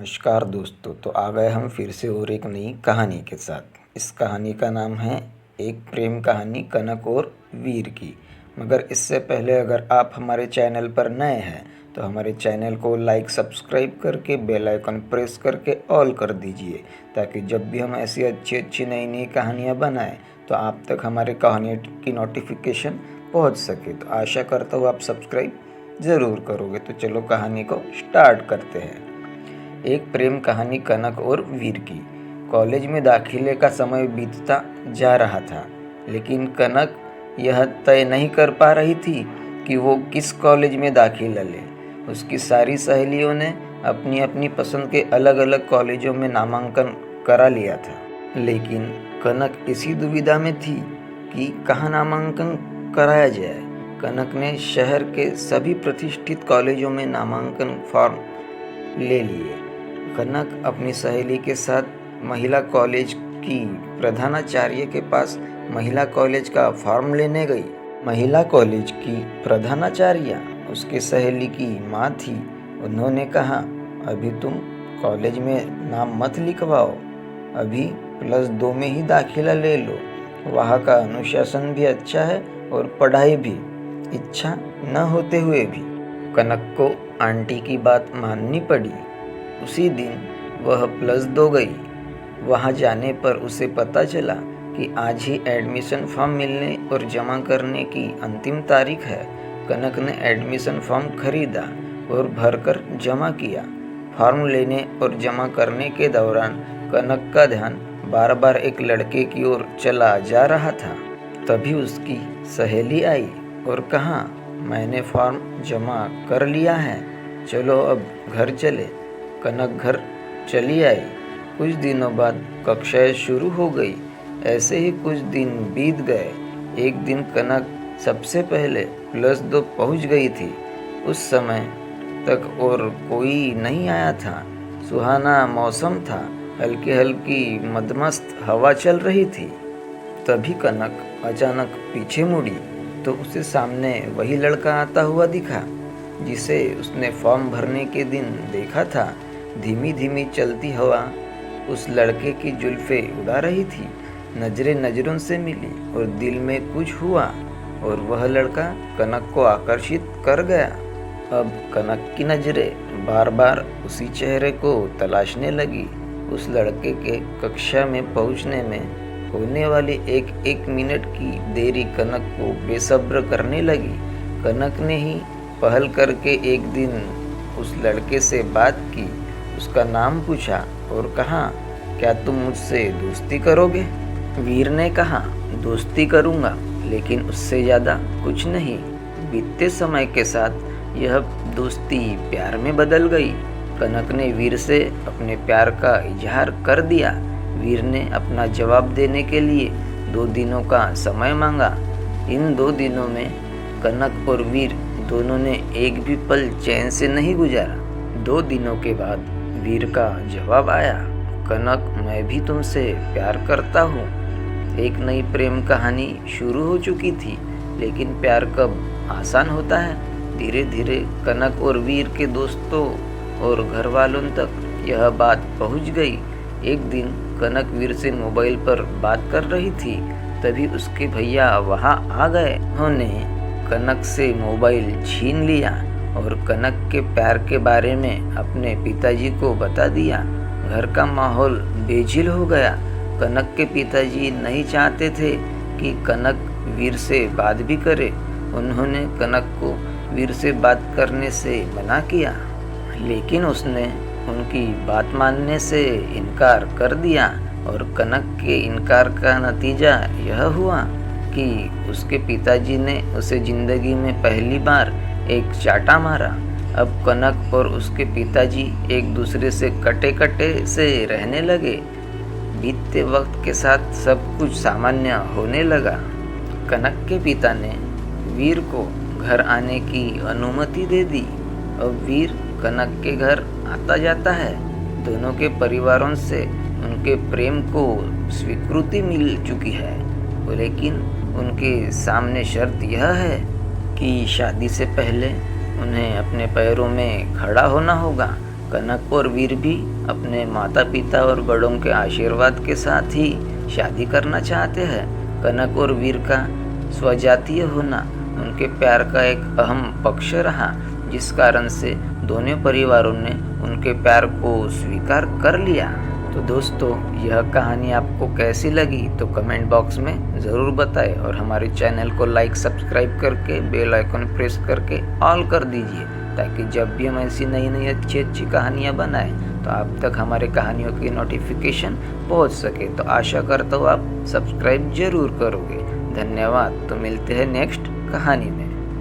नमस्कार दोस्तों। तो आ गए हम फिर से और एक नई कहानी के साथ। इस कहानी का नाम है एक प्रेम कहानी कनक और वीर की। मगर इससे पहले अगर आप हमारे चैनल पर नए हैं तो हमारे चैनल को लाइक सब्सक्राइब करके बेल आइकन प्रेस करके ऑल कर दीजिए, ताकि जब भी हम ऐसी अच्छी अच्छी नई नई कहानियाँ बनाएं तो आप तक हमारे कहानी की नोटिफिकेशन पहुंच सके। तो आशा करता हूँ आप सब्सक्राइब ज़रूर करोगे। तो चलो कहानी को स्टार्ट करते हैं। एक प्रेम कहानी कनक और वीर की। कॉलेज में दाखिले का समय बीतता जा रहा था, लेकिन कनक यह तय नहीं कर पा रही थी कि वो किस कॉलेज में दाखिला ले। उसकी सारी सहेलियों ने अपनी अपनी पसंद के अलग अलग कॉलेजों में नामांकन करा लिया था, लेकिन कनक इसी दुविधा में थी कि कहाँ नामांकन कराया जाए। कनक ने शहर के सभी प्रतिष्ठित कॉलेजों में नामांकन फॉर्म ले लिए। कनक अपनी सहेली के साथ महिला कॉलेज की प्रधानाचार्य के पास महिला कॉलेज का फॉर्म लेने गई। महिला कॉलेज की प्रधानाचार्य उसके सहेली की माँ थी। उन्होंने कहा, अभी तुम कॉलेज में नाम मत लिखवाओ, अभी +2 में ही दाखिला ले लो। वहाँ का अनुशासन भी अच्छा है और पढ़ाई भी। इच्छा न होते हुए भी कनक को आंटी की बात माननी पड़ी। उसी दिन वह +2 गई। वहाँ जाने पर उसे पता चला कि आज ही एडमिशन फॉर्म मिलने और जमा करने की अंतिम तारीख है। कनक ने एडमिशन फॉर्म खरीदा और भरकर जमा किया। फॉर्म लेने और जमा करने के दौरान कनक का ध्यान बार बार एक लड़के की ओर चला जा रहा था। तभी उसकी सहेली आई और कहा, मैंने फॉर्म जमा कर लिया है, चलो अब घर चले। कनक घर चली आई। कुछ दिनों बाद कक्षाएं शुरू हो गई। ऐसे ही कुछ दिन बीत गए। एक दिन कनक सबसे पहले +2 पहुंच गई थी। उस समय तक और कोई नहीं आया था। सुहाना मौसम था, हल्की हल्की मदमस्त हवा चल रही थी। तभी कनक अचानक पीछे मुड़ी तो उसे सामने वही लड़का आता हुआ दिखा जिसे उसने फॉर्म भरने के दिन देखा था। धीमी धीमी चलती हवा उस लड़के की जुल्फे उड़ा रही थी। नजरें नजरों से मिली और दिल में कुछ हुआ और वह लड़का कनक को आकर्षित कर गया। अब कनक की नजरें बार बार उसी चेहरे को तलाशने लगी। उस लड़के के कक्षा में पहुंचने में होने वाली एक एक मिनट की देरी कनक को बेसब्र करने लगी। कनक ने ही पहल करके एक दिन उस लड़के से बात की, उसका नाम पूछा और कहा, क्या तुम मुझसे दोस्ती करोगे? वीर ने कहा, दोस्ती करूँगा, लेकिन उससे ज़्यादा कुछ नहीं। बीतते समय के साथ यह दोस्ती प्यार में बदल गई। कनक ने वीर से अपने प्यार का इजहार कर दिया। वीर ने अपना जवाब देने के लिए 2 दिनों का समय मांगा। इन 2 दिनों में कनक और वीर दोनों ने एक भी पल चैन से नहीं गुजारा। 2 दिनों के बाद वीर का जवाब आया, कनक, मैं भी तुमसे प्यार करता हूँ। एक नई प्रेम कहानी शुरू हो चुकी थी, लेकिन प्यार कब आसान होता है। धीरे धीरे कनक और वीर के दोस्तों और घर वालों तक यह बात पहुँच गई। एक दिन कनक वीर से मोबाइल पर बात कर रही थी, तभी उसके भैया वहां आ गए। उन्होंने कनक से मोबाइल छीन लिया और कनक के प्यार के बारे में अपने पिताजी को बता दिया। घर का माहौल बेझिल हो गया। कनक के पिताजी नहीं चाहते थे कि कनक वीर से बात भी करे। उन्होंने कनक को वीर से बात करने से मना किया, लेकिन उसने उनकी बात मानने से इनकार कर दिया और कनक के इनकार का नतीजा यह हुआ कि उसके पिताजी ने उसे जिंदगी में पहली बार एक चाटा मारा। अब कनक और उसके पिताजी एक दूसरे से कटे कटे से रहने लगे। बीतते वक्त के साथ सब कुछ सामान्य होने लगा। कनक के पिता ने वीर को घर आने की अनुमति दे दी। अब वीर कनक के घर आता जाता है। दोनों के परिवारों से उनके प्रेम को स्वीकृति मिल चुकी है, लेकिन उनके सामने शर्त यह है कि शादी से पहले उन्हें अपने पैरों में खड़ा होना होगा। कनक और वीर भी अपने माता पिता और बड़ों के आशीर्वाद के साथ ही शादी करना चाहते हैं। कनक और वीर का स्वजातीय होना उनके प्यार का एक अहम पक्ष रहा, जिस कारण से दोनों परिवारों ने उनके प्यार को स्वीकार कर लिया। तो दोस्तों, यह कहानी आपको कैसी लगी तो कमेंट बॉक्स में ज़रूर बताएं और हमारे चैनल को लाइक सब्सक्राइब करके बेल आइकन प्रेस करके ऑल कर दीजिए, ताकि जब भी हम ऐसी नई नई अच्छी अच्छी कहानियाँ बनाएं तो आप तक हमारे कहानियों की नोटिफिकेशन पहुंच सके। तो आशा करता हूँ आप सब्सक्राइब जरूर करोगे। धन्यवाद। तो मिलते हैं नेक्स्ट कहानी में।